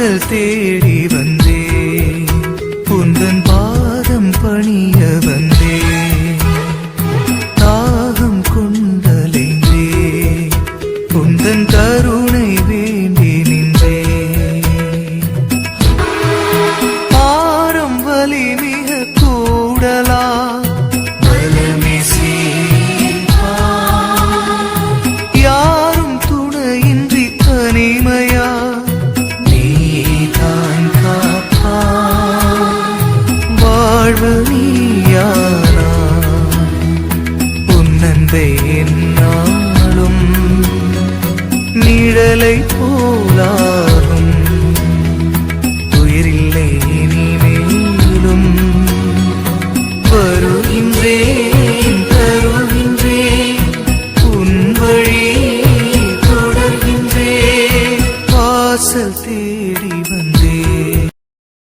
வாசல் தேடி வந்தே உந்தன் பாதம் பணிய வந்தே தாகம் கொண்டலைந்தே உந்தன் கருணை வேண்டி நின்றே ஆரம் வலி மிக கூடலா பலமே சீப்பா யாரும் துணையின்றி தனிமையா நீதான் காப்பா வாழ்வு நீயானா உன்னந்தை என்னாலும் நிழலை போலாகும் உயிரில்லை இனிமேலும் வருகின்றேன் தருகின்றேன் உன் வழி தொடர்கின்றேன் வாசல் தேடி வந்தேன்